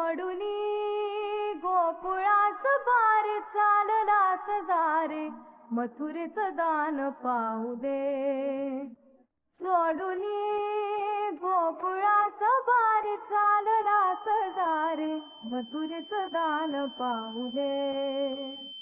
सोडूनी गोकुळास बारे चाललास दारे मथुरेचं दान पाहू दे. सोडूनी गोकुळास बारे चाललास दारे मथुरेचं दान पाहू दे.